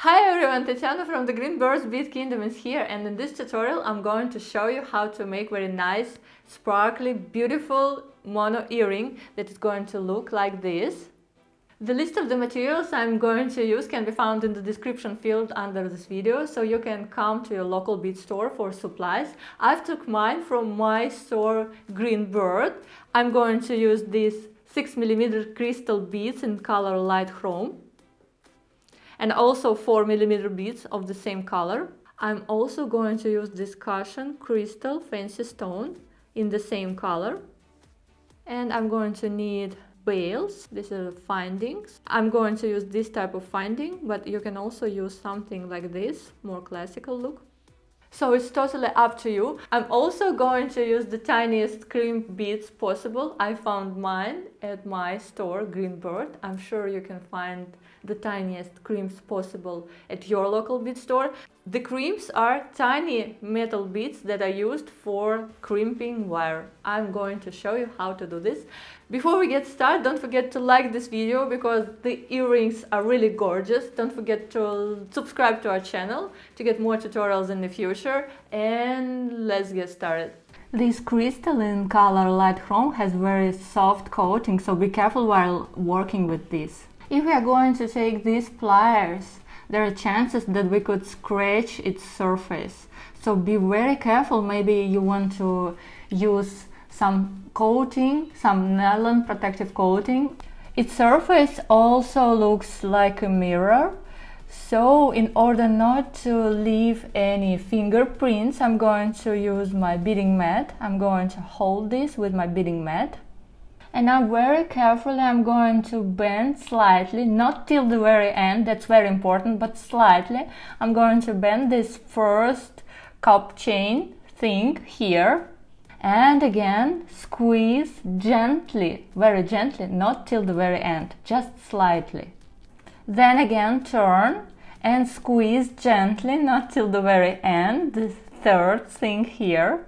Hi everyone, Tatiana from the Greenbird Bead Kingdom is here, and in this tutorial I'm going to show you how to make very nice, sparkly, beautiful mono earring that is going to look like this. The list of the materials I'm going to use can be found in the description field under this video, so you can come to your local bead store for supplies. I've took mine from my store Greenbird. I'm going to use these 6mm crystal beads in color light chrome, and also 4mm beads of the same color. I'm also going to use this cushion crystal fancy stone in the same color. And I'm going to need bails. These are findings. I'm going to use this type of finding, but you can also use something like this, more classical look. So it's totally up to you. I'm also going to use the tiniest cream beads possible. I found mine at my store Greenbird. I'm sure you can find the tiniest creams possible at your local bead store. The creams are tiny metal beads that are used for crimping wire. I'm going to show you how to do this. Before we get started, don't forget to like this video because the earrings are really gorgeous. Don't forget to subscribe to our channel to get more tutorials in the future, and let's get started. This crystal in color light chrome has very soft coating, so be careful while working with this. If we are going to take these pliers, there are chances that we could scratch its surface. So be very careful. Maybe you want to use some coating, some nylon protective coating. Its surface also looks like a mirror. So in order not to leave any fingerprints, I'm going to use my beading mat. I'm going to hold this with my beading mat. And now very carefully I'm going to bend slightly, not till the very end, that's very important, but slightly. I'm going to bend this first cup chain thing here. And again, squeeze gently, very gently, not till the very end, just slightly. Then again turn and squeeze gently, not till the very end, the third thing here.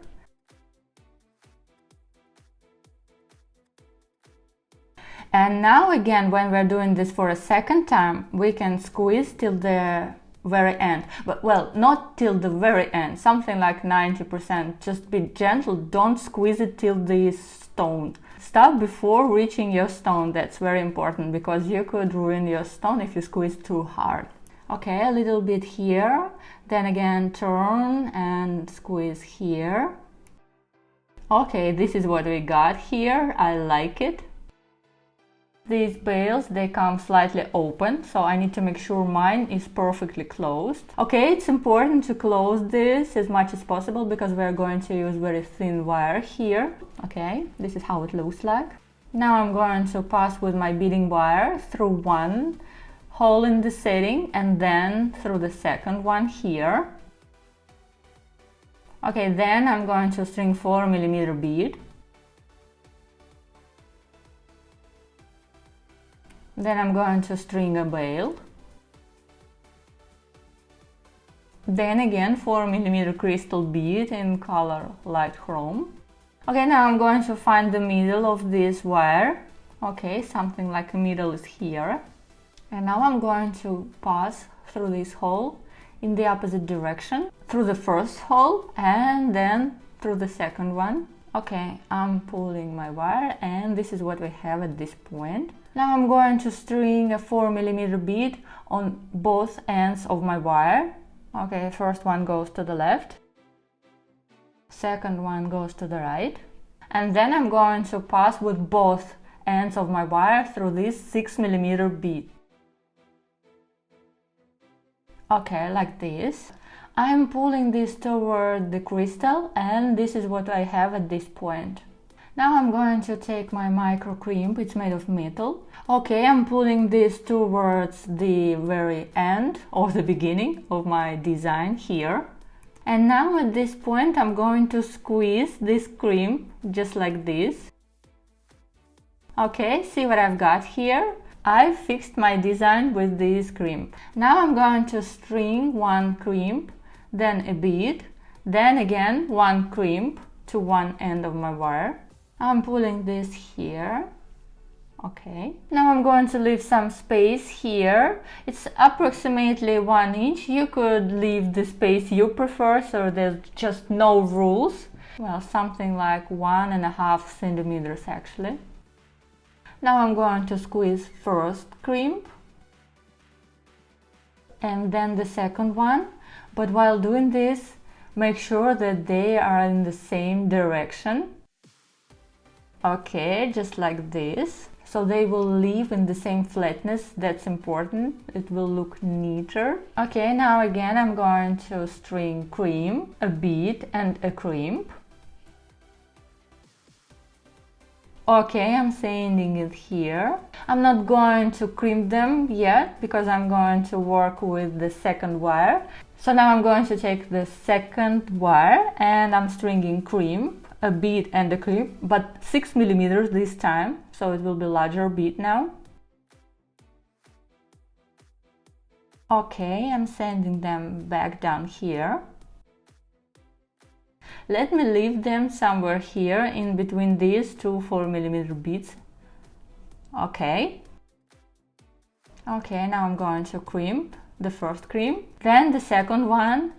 And now again, when we're doing this for a second time, we can squeeze till the very end. But well, not till the very end, something like 90%. Just be gentle, don't squeeze it till the stone. Stop before reaching your stone, that's very important because you could ruin your stone if you squeeze too hard. Okay, a little bit here, then again turn and squeeze here. Okay, this is what we got here, I like it. These bails, they come slightly open, so I need to make sure mine is perfectly closed. Okay, it's important to close this as much as possible because we're going to use very thin wire here. Okay, this is how it looks like. Now I'm going to pass with my beading wire through one hole in the setting and then through the second one here. Okay, then I'm going to string 4mm bead. Then I'm going to string a bail. Then again 4mm crystal bead in color light chrome. Okay, now I'm going to find the middle of this wire. Okay, something like a middle is here. And now I'm going to pass through this hole in the opposite direction, through the first hole and then through the second one. Okay, I'm pulling my wire and this is what we have at this point. Now I'm going to string a 4mm bead on both ends of my wire. Okay, first one goes to the left, second one goes to the right. And then I'm going to pass with both ends of my wire through this 6mm bead. Okay, like this. I'm pulling this toward the crystal and this is what I have at this point. Now I'm going to take my micro crimp, it's made of metal. Okay, I'm pulling this towards the very end or the beginning of my design here. And now at this point I'm going to squeeze this crimp just like this. Okay, see what I've got here? I've fixed my design with this crimp. Now I'm going to string one crimp, then a bead, then again one crimp to one end of my wire. I'm pulling this here. Okay, now I'm going to leave some space here. It's approximately 1 inch. You could leave the space you prefer, so there's just no rules. Well, something like 1.5 centimeters actually. Now I'm going to squeeze first crimp and then the second one. But while doing this, make sure that they are in the same direction. Okay, just like this. So they will leave in the same flatness, that's important. It will look neater. Okay, now again I'm going to string crimp, a bead and a crimp. Okay, I'm sanding it here. I'm not going to crimp them yet because I'm going to work with the second wire. So now I'm going to take the second wire and I'm stringing crimp, a bead and a crimp, but 6 millimeters this time, so it will be larger bead now. Okay, I'm sending them back down here. Let me leave them somewhere here in between these two 4 millimeter beads. Okay. Okay, now I'm going to crimp the first crimp, then the second one.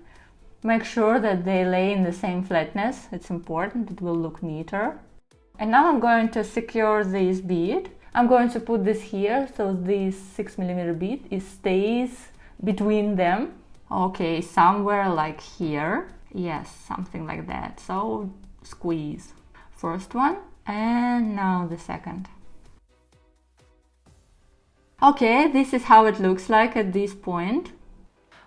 Make sure that they lay in the same flatness, it's important, it will look neater. And now I'm going to secure this bead. I'm going to put this here, so this 6 millimeter bead, it stays between them. Okay, somewhere like here. Yes, something like that. So squeeze. First one, and now the second. Okay, this is how it looks like at this point.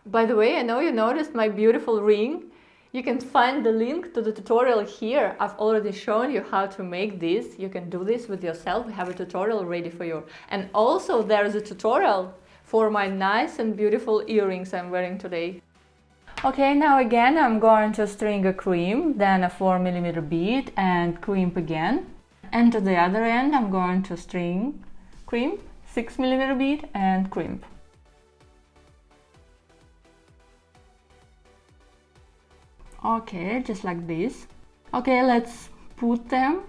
By the way, I know you noticed my beautiful ring. You can find the link to the tutorial here. I've already shown you how to make this. You can do this with yourself. We have a tutorial ready for you. And also there's a tutorial for my nice and beautiful earrings I'm wearing today. Okay, now again I'm going to string a crimp, then a 4 millimeter bead and crimp again. And to the other end I'm going to string crimp, 6 millimeter bead and crimp. Okay, just like this. Okay, let's put them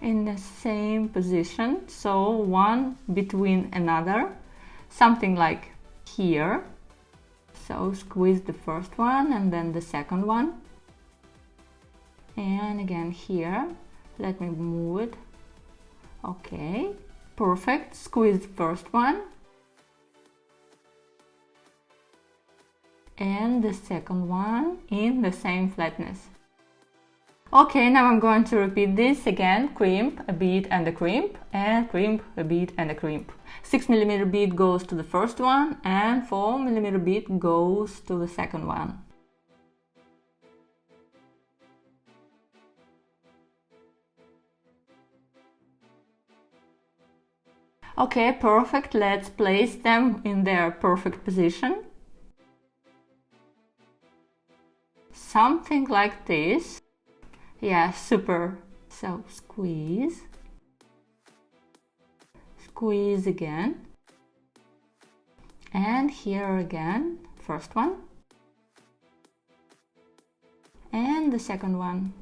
in the same position, so one between another, something like here. So squeeze the first one and then the second one, and again here. Let me move it. Okay, perfect. Squeeze the first one and the second one in the same flatness. Okay, now I'm going to repeat this again. Crimp, a bead and a crimp, and crimp, a bead and a crimp. 6 millimeter bead goes to the first one and 4 millimeter bead goes to the second one. Okay, perfect. Let's place them in their perfect position. Something like this. Yeah, super. So squeeze. Squeeze again. And here again, first one. And the second one.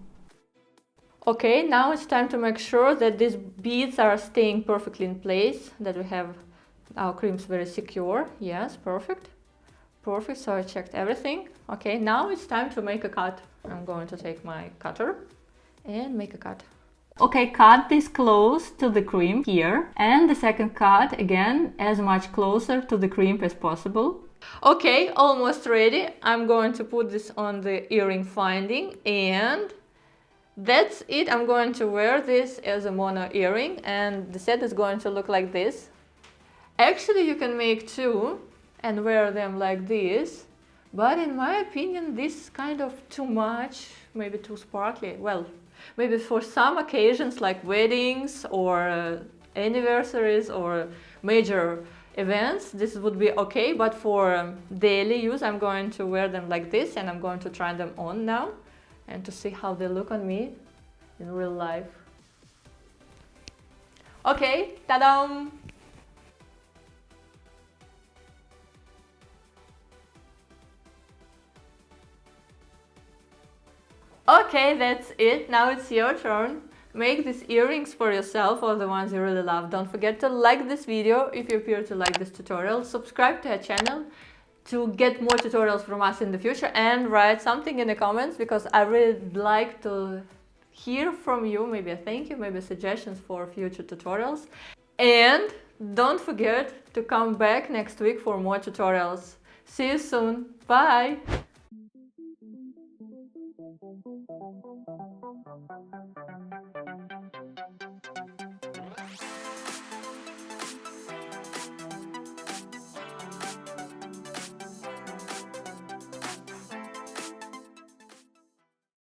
Okay, now it's time to make sure that these beads are staying perfectly in place, that we have our crimps very secure. Yes, perfect. Perfect, so I checked everything. Okay, now it's time to make a cut. I'm going to take my cutter and make a cut. Okay, cut this close to the crimp here, and the second cut again as much closer to the crimp as possible. Okay, almost ready. I'm going to put this on the earring finding, and that's it. I'm going to wear this as a mono earring, and the set is going to look like this. Actually, you can make two and wear them like this, but in my opinion this is kind of too much, maybe too sparkly. Well, maybe for some occasions like weddings or anniversaries or major events this would be okay, but for daily use I'm going to wear them like this, and I'm going to try them on now and to see how they look on me in real life. Okay, ta-da! Okay, that's it. Now it's your turn. make these earrings for yourself or the ones you really love. Don't forget to like this video if you appear to like this tutorial. Subscribe to our channel to get more tutorials from us in the future, and write something in the comments, because I really like to hear from you, maybe a thank you, maybe suggestions for future tutorials. And don't forget to come back next week for more tutorials. See you soon. Bye!